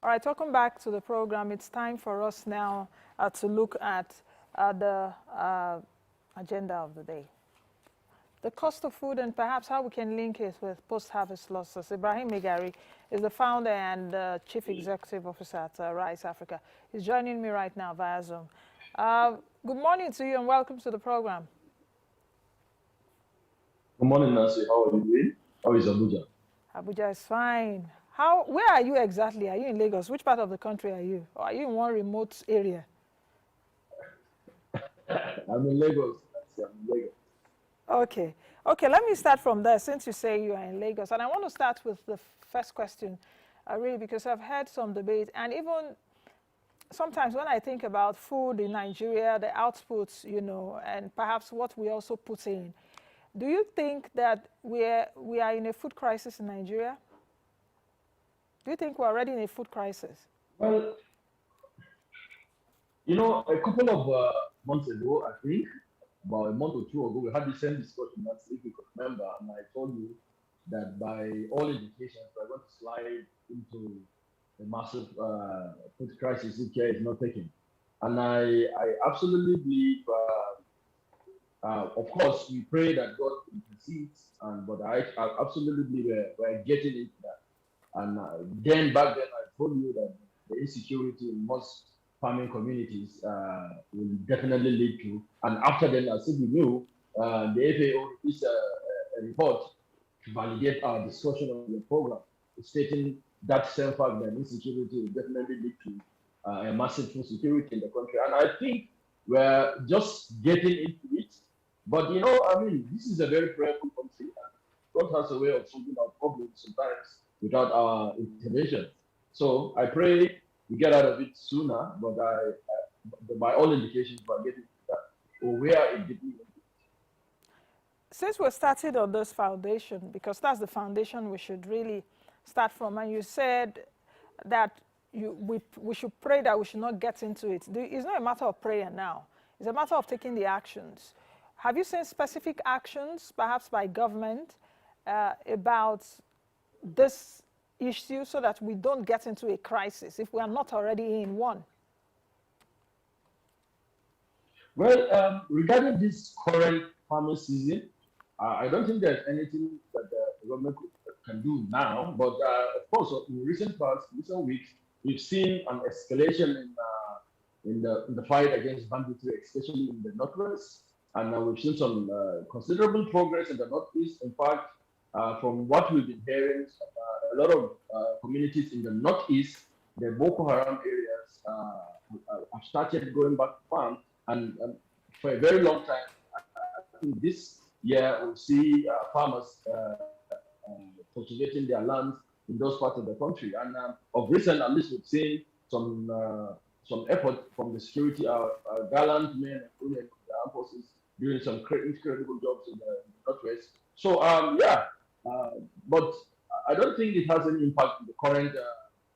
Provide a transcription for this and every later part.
All right, welcome back to the program. It's time for us now to look at the agenda of the day. The cost of food and perhaps how we can link it with post-harvest losses. Ibrahim Megari is the founder and chief executive officer at Rice Africa. He's joining me right now via Zoom. Good morning to you and welcome to the program. Good morning, Nancy. How are you doing? How is Abuja? Abuja is fine. Where are you exactly? Are you in Lagos? Which part of the country are you? Or are you in one remote area? I'm in Lagos. Nancy. I'm in Lagos. Okay. Okay, let me start from there since you say you are in Lagos. And I want to start with the first question, really, because I've heard some debate. And even sometimes when I think about food in Nigeria, the outputs, and perhaps what we also put in, do you think that we are in a food crisis in Nigeria? Do you think we're already in a food crisis? Well, a couple of months ago, I think, about a month or two ago, we had the same discussion, Nancy, if you could remember, and I told you that by all indications, we're going to slide into a massive food crisis if care is not taken. And I absolutely believe, of course, we pray that God intercedes, but I absolutely believe we're getting into that. And then back then, I told you that the insecurity in most farming communities will definitely lead to. And after then, as if we knew, the FAO released a report to validate our discussion of the program, stating that same fact that insecurity will definitely lead to a massive food security in the country. And I think we're just getting into it. But this is a very prayerful country. God has a way of solving our problems sometimes without our intervention. So I pray we get out of it sooner, but by all indications, we're getting to that. Or we are in deeply. Since we're started on this foundation, because that's the foundation we should really start from, and you said that we should pray that we should not get into it. It's not a matter of prayer now. It's a matter of taking the actions. Have you seen specific actions, perhaps by government, about this issue so that we don't get into a crisis if we are not already in one? Well, regarding this current farming season, I don't think there's anything that the government can do now. But of course, in recent weeks, we've seen an escalation in the fight against banditry, especially in the northwest, and we've seen some considerable progress in the northeast. In fact, from what we've been hearing, a lot of communities in the northeast, the Boko Haram areas, have started going back to farm, and for a very long time, I think this year we'll see farmers cultivating their lands in those parts of the country. And of recent, at least, we've seen some effort from the security, gallant men and women of the armed forces doing some incredible jobs in the northwest. So but I don't think it has any impact on the current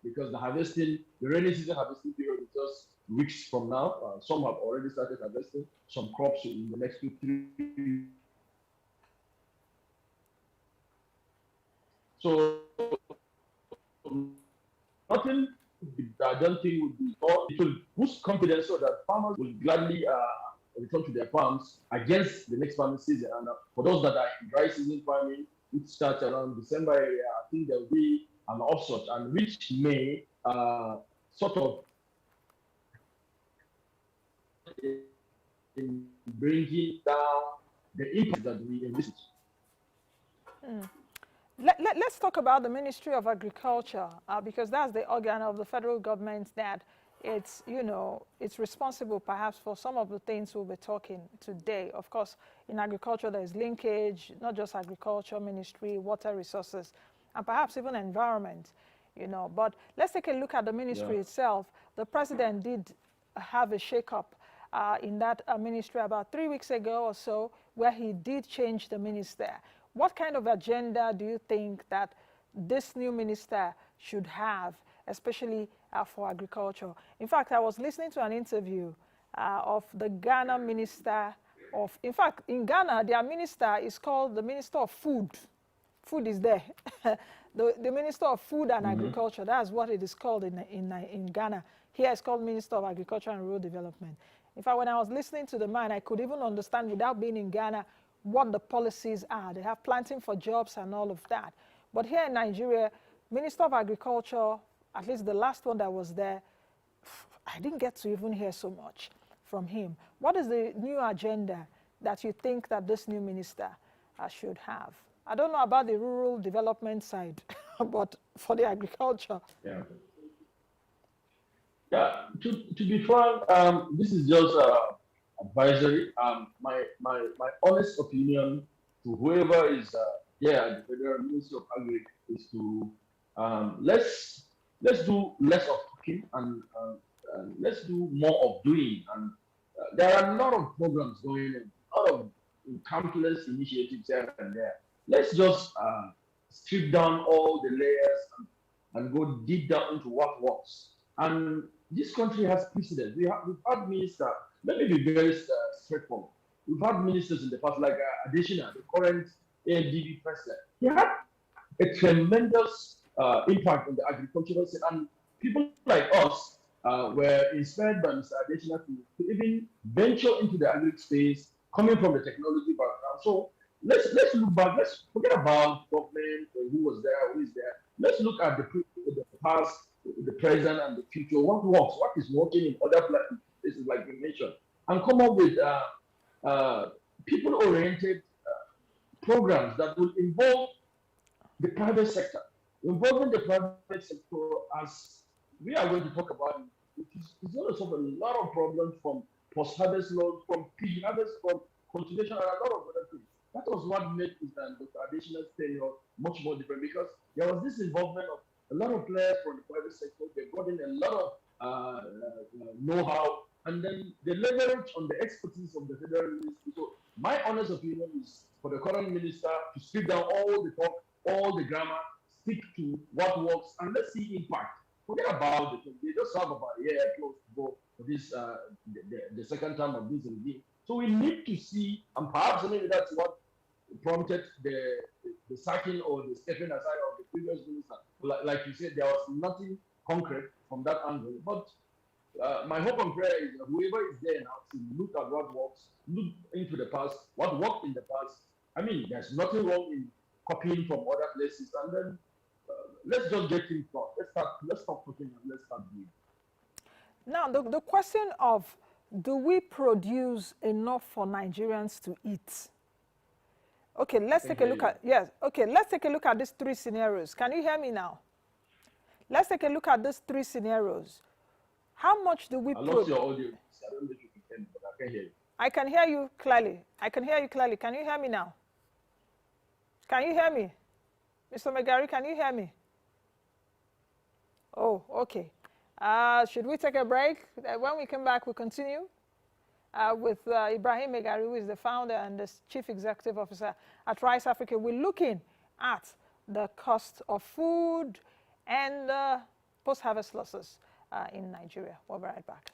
because the rainy season harvesting period is just weeks from now. Some have already started harvesting some crops in the next 2-3. So nothing I don't think would be, or it will boost confidence so that farmers will gladly return to their farms against the next farming season. And for those that are in dry season farming, which starts around December area, I think there will be an offset, and which may sort of in bringing down the impact that we envisage. Let's talk about the Ministry of Agriculture, because that's the organ of the federal government that it's responsible perhaps for some of the things we'll be talking today. Of course, in agriculture, there's linkage, not just agriculture, ministry, water resources, and perhaps even environment, But let's take a look at the ministry itself. The president did have a shakeup in that ministry about 3 weeks ago or so, where he did change the minister. What kind of agenda do you think that this new minister should have, especially for agriculture? In fact, I was listening to an interview of the Ghana minister of, in fact, in Ghana, their minister is called the Minister of Food. Food is there. the Minister of Food and Agriculture. That's what it is called in Ghana. Here it's called Minister of Agriculture and Rural Development. In fact, when I was listening to the man, I could even understand without being in Ghana what the policies are. They have planting for jobs and all of that. But here in Nigeria, Minister of Agriculture, at least the last one that was there, I didn't get to even hear so much from him. What is the new agenda that you think that this new minister should have? I don't know about the rural development side, but for the agriculture. Yeah. Yeah, to be frank, this is just advisory. My honest opinion to whoever is here at the Federal Ministry of Agri is to let's do less of talking and let's do more of doing. And there are a lot of programs going on, a lot of countless initiatives here and there. Let's just strip down all the layers and go deep down into what works. And this country has precedent. We've had ministers, let me be very straightforward. We've had ministers in the past, like Additional, the current ANDB president. He had a tremendous impact on the agricultural sector. And people like us were inspired by Mr. Additional to even venture into the agri space, coming from the technology background. So let's look back. Let's forget about government, who was there, who is there. Let's look at the past, the present, and the future. What works? What is working in other places like you mentioned, and come up with people-oriented programs that will involve the private sector. Involving the private sector, as we are going to talk about, it's going to solve a lot of problems from post-harvest loans, from pre-harvest, from cultivation, and a lot of other things. That was what made Dr. Additional's tenure much more different, because there was this involvement of a lot of players from the private sector. They brought in a lot of know-how, and then they leverage on the expertise of the federal ministry. So my honest opinion is for the current minister to strip down all the talk, all the grammar, stick to what works, and let's see impact. Forget about it. They just have about a year close to go for this the second term of this regime. So we need to see, and perhaps maybe that's what prompted the sacking or the stepping aside of the previous minister. Like you said, there was nothing concrete from that angle. But my hope and prayer is that whoever is there now to look at what works, look into the past, what worked in the past. I mean, there's nothing wrong in copying from other places, and then let's just get things done. Let's stop talking and let's start doing. Now, the question of, do we produce enough for Nigerians to eat? Okay, let's take a look at, yes, okay, let's take a look at these three scenarios. Can you hear me now? Let's take a look at these three scenarios. How much do we produce? I lost your audio. I don't know if you can hear me, but I can hear you. I can hear you clearly. I can hear you clearly. Can you hear me now? Can you hear me? Mr. Megari, can you hear me? Oh, okay. Should we take a break? When we come back, we'll continue with Ibrahim Megari, who is the founder and the chief executive officer at Rice Africa. We're looking at the cost of food and post-harvest losses in Nigeria. We'll be right back.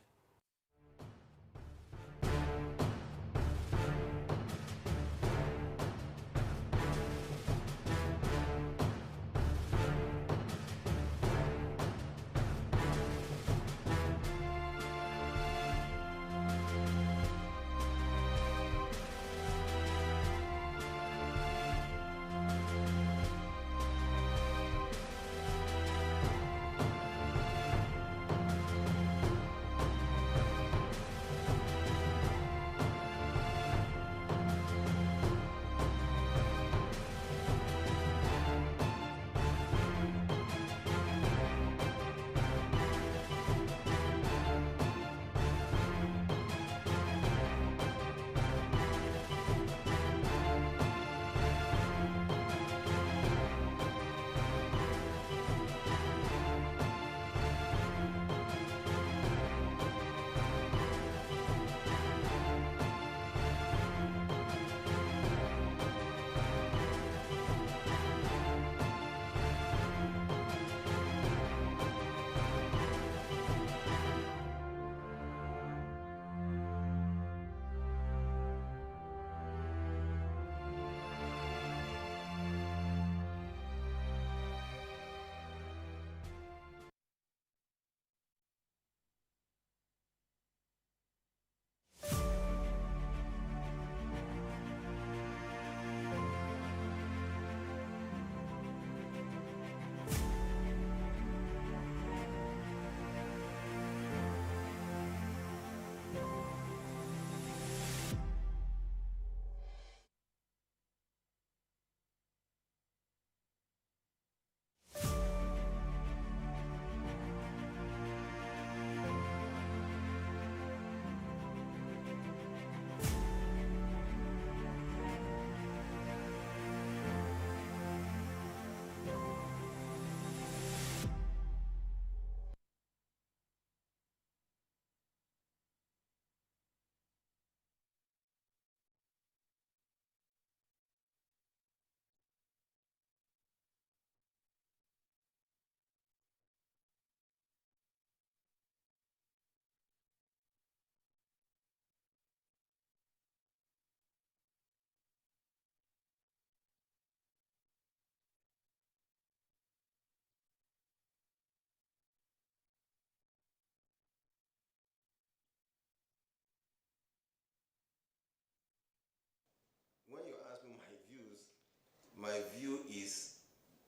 my view is,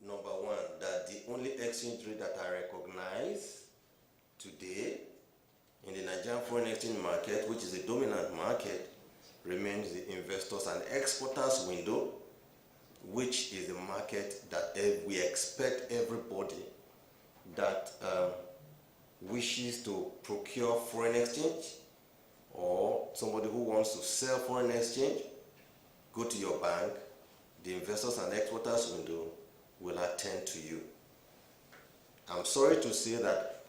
number one, that the only exchange rate that I recognize today in the Nigerian foreign exchange market, which is a dominant market, remains the investors and exporters window, which is the market that we expect everybody that wishes to procure foreign exchange, or somebody who wants to sell foreign exchange, go to your bank. The investors and exporters window will attend to you. I'm sorry to say that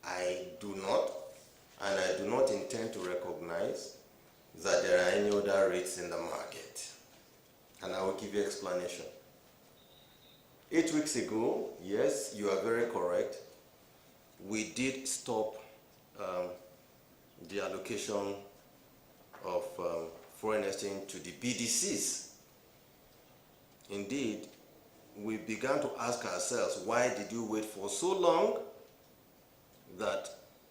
I do not, and I do not intend to recognize that there are any other rates in the market. And I will give you explanation. 8 weeks ago, yes, you are very correct, we did stop the allocation of foreign exchange to the BDCs. Indeed, we began to ask ourselves, why did you wait for so long that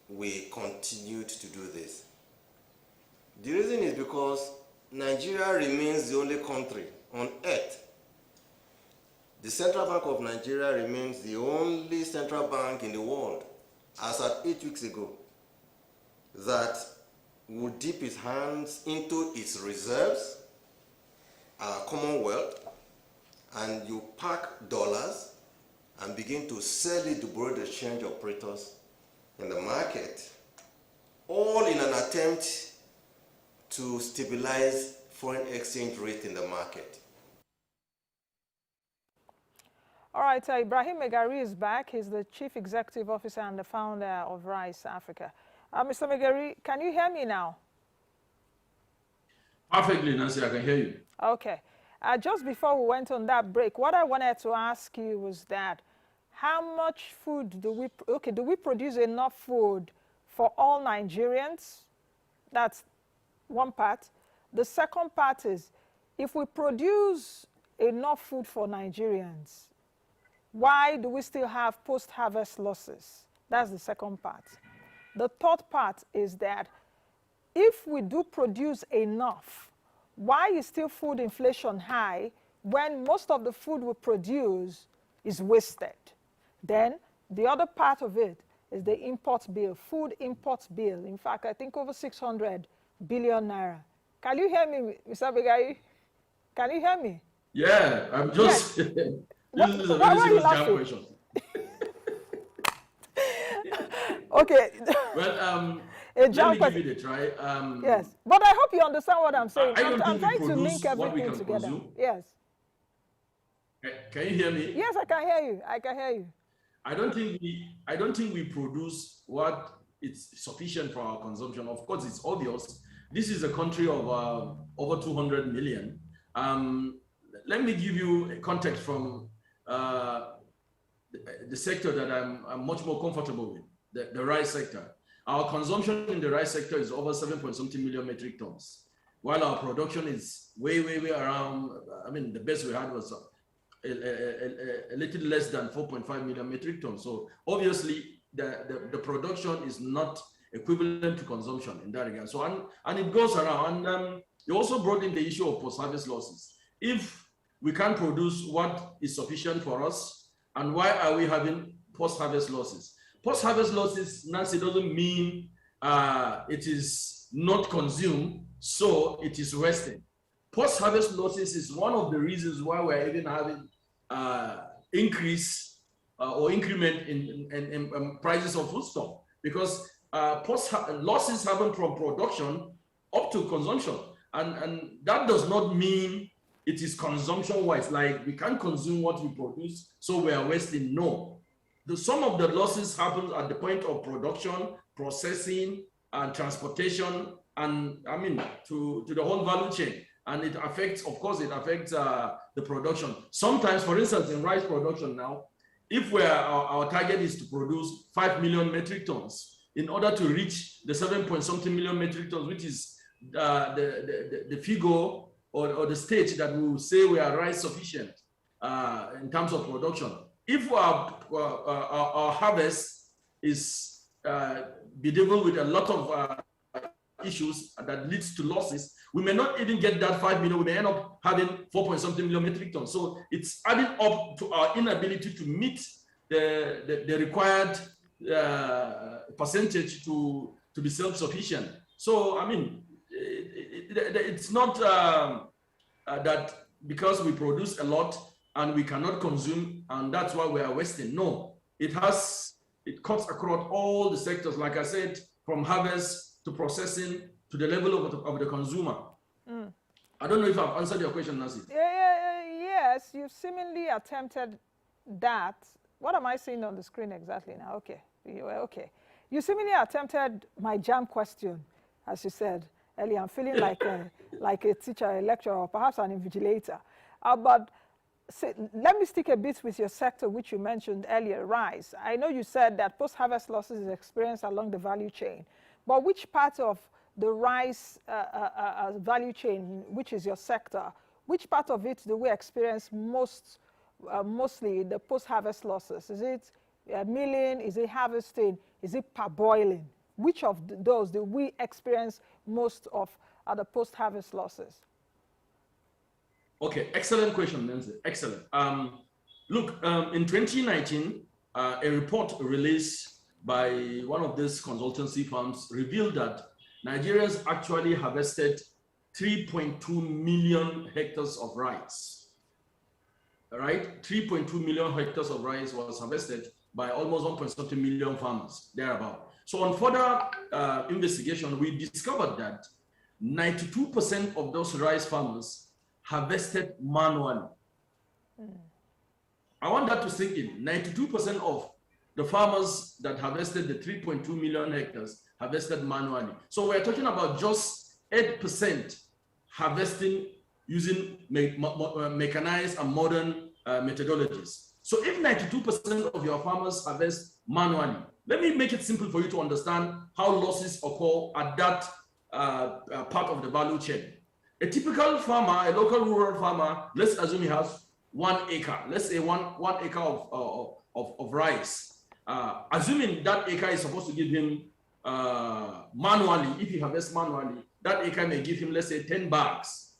we continued to do this? The reason is because Nigeria remains the only country on earth. The Central Bank of Nigeria remains the only central bank in the world, as at 8 weeks ago, that would dip its hands into its reserves, our commonwealth, and you pack dollars and begin to sell it to borrow exchange operators in the market, all in an attempt to stabilize foreign exchange rate in the market. All right, Ibrahim Megari is back. He's the Chief Executive Officer and the founder of RISE Africa. Mr. Megari, can you hear me now? Perfectly, Nancy, I can hear you. Okay. Just before we went on that break, what I wanted to ask you was that how much food do we produce enough food for all Nigerians? That's one part. The second part is, if we produce enough food for Nigerians, why do we still have post-harvest losses? That's the second part. The third part is that if we do produce enough, why is still food inflation high when most of the food we produce is wasted? Then the other part of it is the import bill, food import bill. In fact, I think over 600 billion naira. Can you hear me, Mr. Begai? Can you hear me? Yeah, I'm just. Yes. This is a very serious jam question. Okay. Well, a jam let me give it a try. Yes, but I hope you understand what I'm saying. I don't I'm think we trying to link produce what we everything can together. consume. Yes. Can you hear me? Yes, I can hear you. I can hear you. I don't think we produce what is sufficient for our consumption. Of course, it's obvious. This is a country of over 200 million. Let me give you a context from the sector that I'm much more comfortable with, the rice sector. Our consumption in the rice sector is over 7.something million metric tons, while our production is way around, I mean, the best we had was a little less than 4.5 million metric tons. So obviously the production is not equivalent to consumption in that regard. So, and it goes around. And you also brought in the issue of post-harvest losses. If we can't produce what is sufficient for us, and why are we having post-harvest losses? Post-harvest losses, Nancy, doesn't mean it is not consumed, so it is wasted. Post-harvest losses is one of the reasons why we're even having increase or increment in prices of foodstuff, because losses happen from production up to consumption, and that does not mean it is consumption-wise, like we can't consume what we produce, so we are wasting. No. Some of the losses happen at the point of production, processing, and transportation, and I mean, to the whole value chain. And it affects, of course, it affects the production. Sometimes, for instance, in rice production now, if our target is to produce 5 million metric tons, in order to reach the 7.something million metric tons, which is the figure or the stage that we will say we are rice sufficient in terms of production. If our harvest is bedeviled with a lot of issues that leads to losses, we may not even get that 5 million. We may end up having 4-point-something million metric tons. So it's adding up to our inability to meet the required percentage to be self-sufficient. So, I mean, it's not that because we produce a lot and we cannot consume, and that's why we are wasting. No, it cuts across all the sectors, like I said, from harvest to processing to the level of the consumer. I don't know if I've answered your question, Nancy. Yes, you've seemingly attempted that. What am I seeing on the screen exactly now? Okay, okay. You seemingly attempted my jam question, as you said earlier. I'm feeling like a teacher, a lecturer, or perhaps an invigilator. But let me stick a bit with your sector, which you mentioned earlier, rice. I know you said that post-harvest losses is experienced along the value chain, but which part of the rice value chain, which is your sector, which part of it do we experience mostly the post-harvest losses? Is it milling? Is it harvesting? Is it parboiling? Which of those do we experience most of the post-harvest losses? Okay, excellent question, Nancy. Excellent. Look, in 2019, a report released by one of these consultancy firms revealed that Nigerians actually harvested 3.2 million hectares of rice. All right, 3.2 million hectares of rice was harvested by almost 1.7 million farmers, thereabout. So on further investigation, we discovered that 92% of those rice farmers harvested manually. I want that to sink in. 92% of the farmers that harvested the 3.2 million hectares harvested manually. So we're talking about just 8% harvesting using mechanized and modern methodologies. So if 92% of your farmers harvest manually, let me make it simple for you to understand how losses occur at that part of the value chain. A typical farmer, a local rural farmer, let's assume he has 1 acre. Let's say one acre of rice. Assuming that acre is supposed to give him manually, if he harvests manually, that acre may give him, let's say, 10 bags,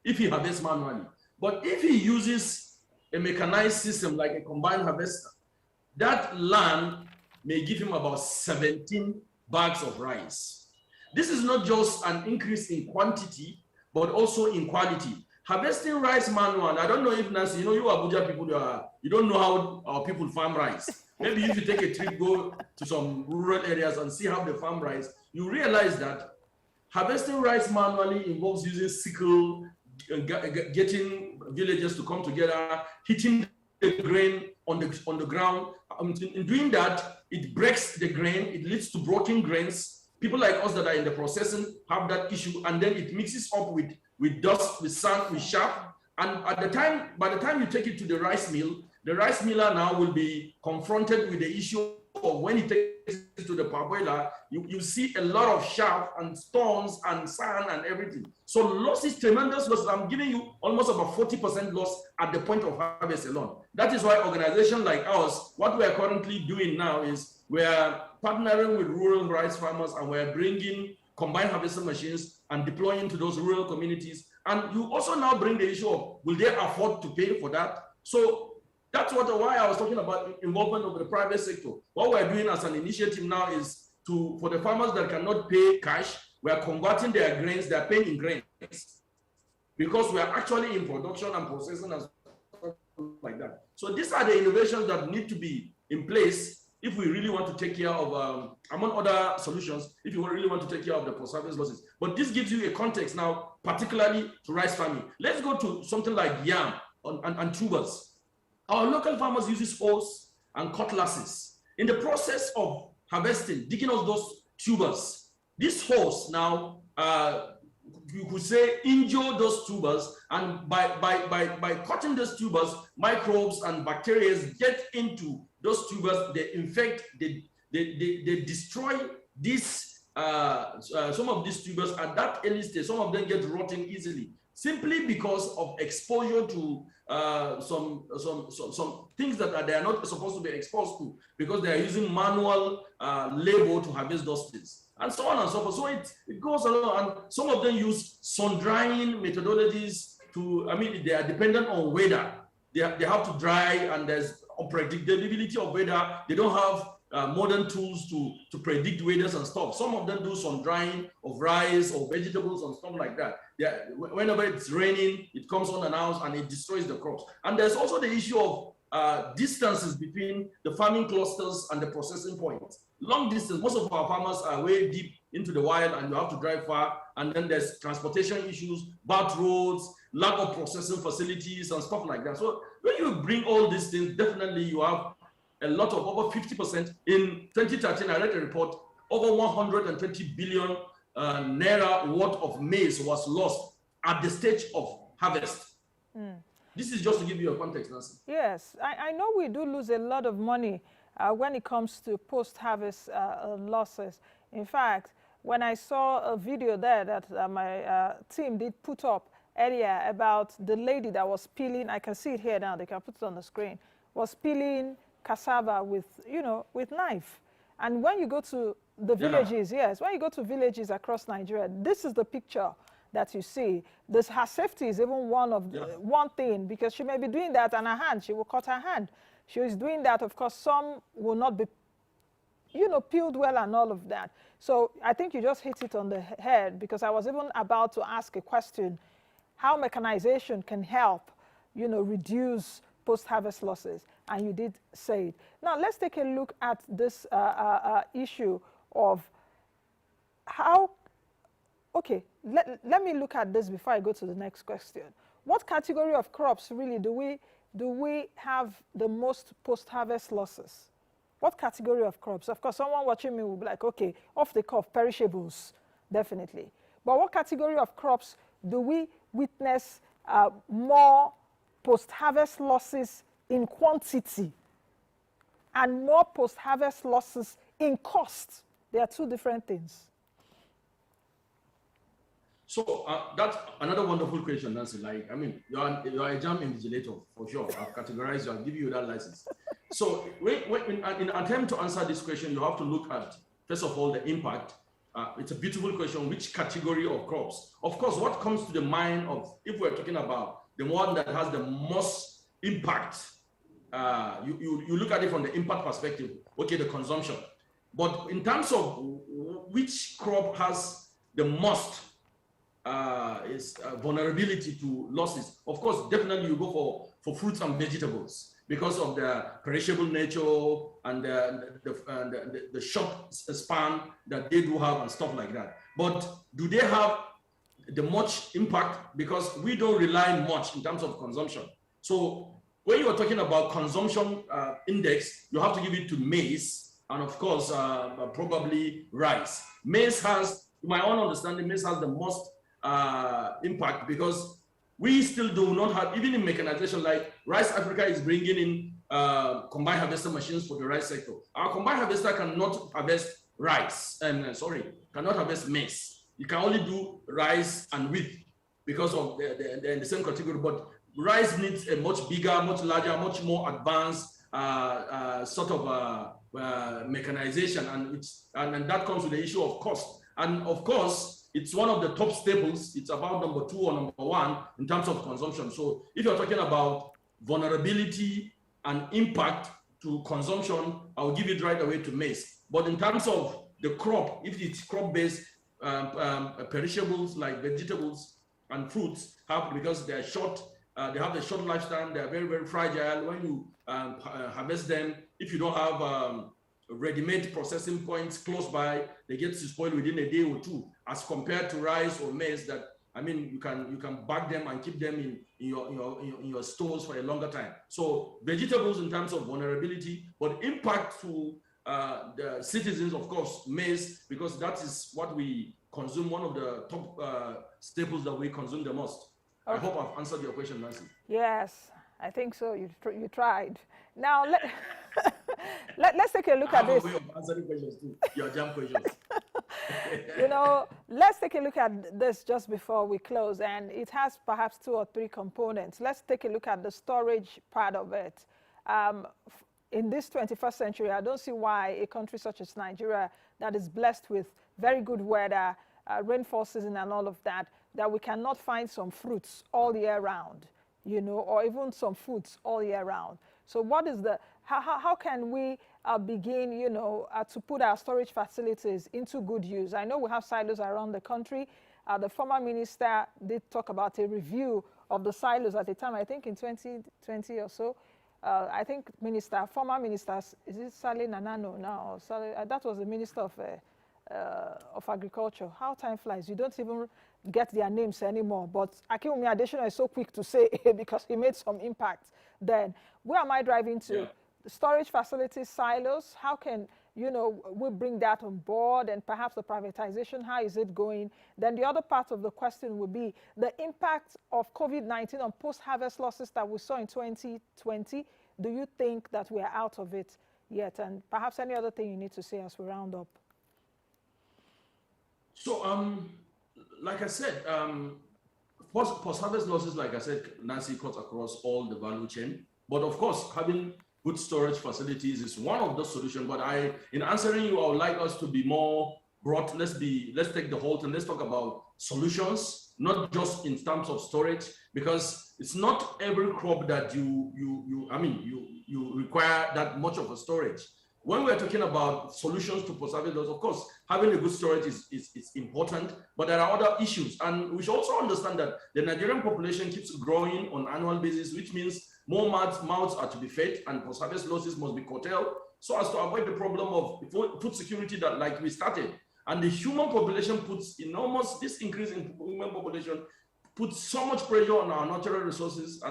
if he harvests manually. But if he uses a mechanized system like a combined harvester, that land may give him about 17 bags of rice. This is not just an increase in quantity, but also in quality. Harvesting rice manual, I don't know if Nancy, you know, you Abuja people, you don't know how our people farm rice. Maybe if you take a trip, go to some rural areas and see how they farm rice, you realize that harvesting rice manually involves using sickle, getting villagers to come together, hitting the grain on the ground. In doing that, it breaks the grain, it leads to broken grains. People like us that are in the processing have that issue, and then it mixes up with dust, with sand, with chaff. And by the time you take it to the rice mill, the rice miller now will be confronted with the issue of when he takes it to the parboiler, you see a lot of chaff and stones and sand and everything. So loss is tremendous loss. I'm giving you almost about 40% loss at the point of harvest alone. That is why organizations like ours, what we are currently doing now is we are partnering with rural rice farmers, and we're bringing combined harvesting machines and deploying to those rural communities. And you also now bring the issue of, will they afford to pay for that? So that's why I was talking about involvement of the private sector. What we're doing as an initiative now is for the farmers that cannot pay cash, we are converting their grains, they're paying in grains. Because we are actually in production and processing and stuff like that. So these are the innovations that need to be in place if we really want to take care of, among other solutions, if you really want to take care of the post-harvest losses. But this gives you a context now, particularly to rice farming. Let's go to something like yam and tubers. Our local farmers use hoes and cutlasses. In the process of harvesting, digging out those tubers, these hoes now, you could say, injure those tubers, and by cutting those tubers, microbes and bacteria get into those tubers, they infect, they destroy these, some of these tubers at that early stage. Some of them get rotting easily. simply because of exposure to some things that they are not supposed to be exposed to, because they are using manual labor to harvest those things, and so on and so forth. So it goes along, and some of them use sun drying methodologies to, I mean, they are dependent on weather. They have to dry, and there's unpredictability of weather. They don't have modern tools to predict weathers and stuff. Some of them do some drying of rice or vegetables and stuff like that. Whenever it's raining, it comes unannounced and it destroys the crops. And there's also the issue of distances between the farming clusters and the processing points. Long distance, most of our farmers are way deep into the wild and you have to drive far. And then there's transportation issues, bad roads, lack of processing facilities and stuff like that. So when you bring all these things, definitely you have a lot of over 50%. In 2013, I read a report, over 120 billion naira worth of maize was lost at the stage of harvest. This is just to give you a context, Nancy. Yes, I know we do lose a lot of money when it comes to post-harvest losses. In fact, when I saw a video there that my team did put up earlier about the lady that was peeling, I can see it here now, they can put it on the screen, was peeling cassava with, with knife. And when you go to the villages, yes, when you go to villages across Nigeria, this is the picture that you see. Her safety is even one thing, because she may be doing that and her hand, she will cut her hand. She is doing that, of course, some will not be, peeled well and all of that. So I think you just hit it on the head, because I was even about to ask a question, how mechanization can help, reduce post-harvest losses, and you did say it. Now, let's take a look at this issue of how, okay, let me look at this before I go to the next question. What category of crops really do we have the most post-harvest losses? What category of crops? Of course, someone watching me will be like, okay, off the cuff, perishables, definitely. But what category of crops do we witness more post-harvest losses in quantity and more post-harvest losses in cost? They are two different things. So that's another wonderful question, Nancy. Like, I mean, you are a jam invigilator for sure. I've categorized you, I'll give you that license. So in an attempt to answer this question, you have to look at, first of all, the impact. It's a beautiful question, which category of crops? Of course, what comes to the mind of, if we're talking about the one that has the most impact, you look at it from the impact perspective, okay, the consumption. But in terms of which crop has the most vulnerability to losses, of course, definitely you go for fruits and vegetables because of the perishable nature and the short span that they do have and stuff like that. But do they have the much impact? Because we don't rely much in terms of consumption. So when you are talking about consumption index, you have to give it to maize and of course, probably rice. Maize has, to my own understanding, maize has the most impact because we still do not have, even in mechanization, like Rice Africa is bringing in combined harvester machines for the rice sector. Our combined harvester cannot harvest rice, cannot harvest maize. You can only do rice and wheat because of they're in the same category, but rice needs a much bigger, much larger, much more advanced sort of mechanization, and that comes with the issue of cost. And of course, it's one of the top staples. It's about number 2 or number 1 in terms of consumption. So if you're talking about vulnerability and impact to consumption, I'll give it right away to maize. But in terms of the crop, if it's crop-based, perishables like vegetables and fruits because they're short, they have a short lifespan, they're very, very fragile. When you harvest them, if you don't have ready-made processing points close by, they get to spoil within a day or two, as compared to rice or maize that, I mean, you can bag them and keep them in your stores for a longer time. So vegetables in terms of vulnerability, but impact to the citizens, of course, maize, because that is what we consume, one of the top staples that we consume the most. Okay. I hope I've answered your question, Nancy. Yes, I think so. You tried. Now, let's take a look at this. I have a way of answering questions too, your jam questions. You know, let's take a look at this just before we close, and it has perhaps 2 or 3 components. Let's take a look at the storage part of it. In this 21st century, I don't see why a country such as Nigeria that is blessed with very good weather, rainfall season and all of that, that we cannot find some fruits all year round, you know, or even some foods all year round. So what is the, how can we begin, you know, to put our storage facilities into good use? I know we have silos around the country. The former minister did talk about a review of the silos at the time, I think in 2020 or so. I think former ministers, is it Sale Nanano now? That was the minister of agriculture. How time flies. You don't even get their names anymore. But Akinwumi Adesina is so quick to say because he made some impact then. Where am I driving to? Yeah. The storage facilities, silos, how can, you know, we bring that on board, and perhaps the privatization, how is it going? Then the other part of the question would be the impact of COVID-19 on post-harvest losses that we saw in 2020. Do you think that we are out of it yet? And perhaps any other thing you need to say as we round up? So, like I said, post-harvest losses, like I said, Nancy, cuts across all the value chain. But of course, having good storage facilities is one of the solutions. But in answering you, I would like us to be more broad. Let's take the whole thing. Let's talk about solutions, not just in terms of storage, because it's not every crop that you require that much of a storage. When we're talking about solutions to post-harvest loss, of course, having a good storage is important, but there are other issues. And we should also understand that the Nigerian population keeps growing on an annual basis, which means more mouths are to be fed, and post-harvest losses must be curtailed so as to avoid the problem of food security that, like we started. And the human population this increase in human population puts so much pressure on our natural resources,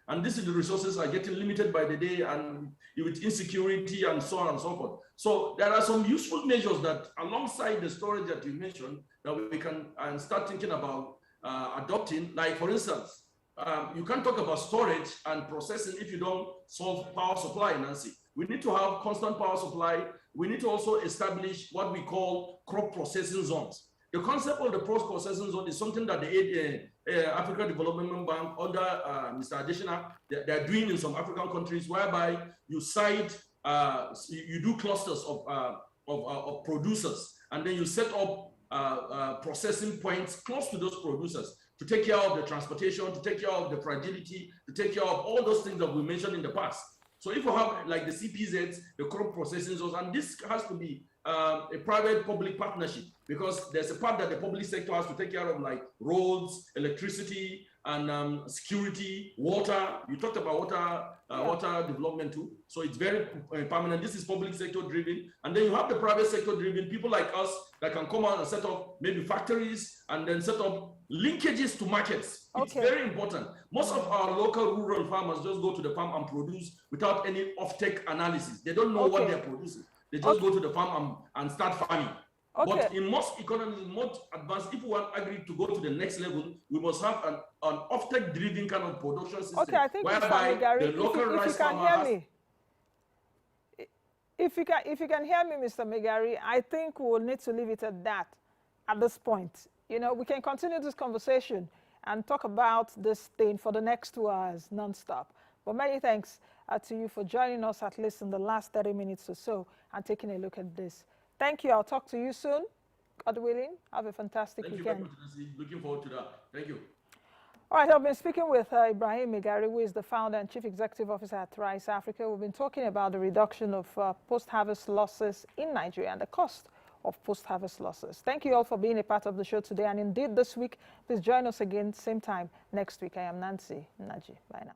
and this is the resources are getting limited by the day, and with insecurity and so on and so forth. So there are some useful measures that, alongside the storage that you mentioned, that we can start thinking about adopting. Like, for instance, you can't talk about storage and processing if you don't solve power supply, Nancy. We need to have constant power supply. We need to also establish what we call crop processing zones. The concept of the crop processing zone is something that the African Development Bank under Mr. Adesina, they're doing in some African countries, whereby you you do clusters of producers, and then you set up processing points close to those producers to take care of the transportation, to take care of the fragility, to take care of all those things that we mentioned in the past. So if you have like the CPZs, the crop processing zones, and this has to be a private-public partnership, because there's a part that the public sector has to take care of, like roads, electricity, and security, water. You talked about water development too. So it's very permanent. This is public sector driven. And then you have the private sector driven, people like us that can come out and set up maybe factories and then set up linkages to markets. It's very important. Most of our local rural farmers just go to the farm and produce without any off-take analysis. They don't know what they're producing. They just go to the farm and start farming. But in most economies, most advanced, if we want agri to go to the next level, we must have an off-take driven kind of production system. Okay, I think whereby Mr. Megari, the local rice farmer has... If you can hear me, Mr. Megari, I think we'll need to leave it at that at this point. You know, we can continue this conversation and talk about this thing for the next 2 hours non-stop. But many thanks to you for joining us, at least in the last 30 minutes or so, and taking a look at this. Thank you. I'll talk to you soon. God willing. Have a fantastic weekend. Thank you very much. Looking forward to that. Thank you. All right, I've been speaking with Ibrahim Megari, who is the founder and chief executive officer at Rice Africa. We've been talking about the reduction of post-harvest losses in Nigeria and the cost of post-harvest losses. Thank you all for being a part of the show today. And indeed, this week, please join us again, same time next week. I am Nancy Naji. Bye now.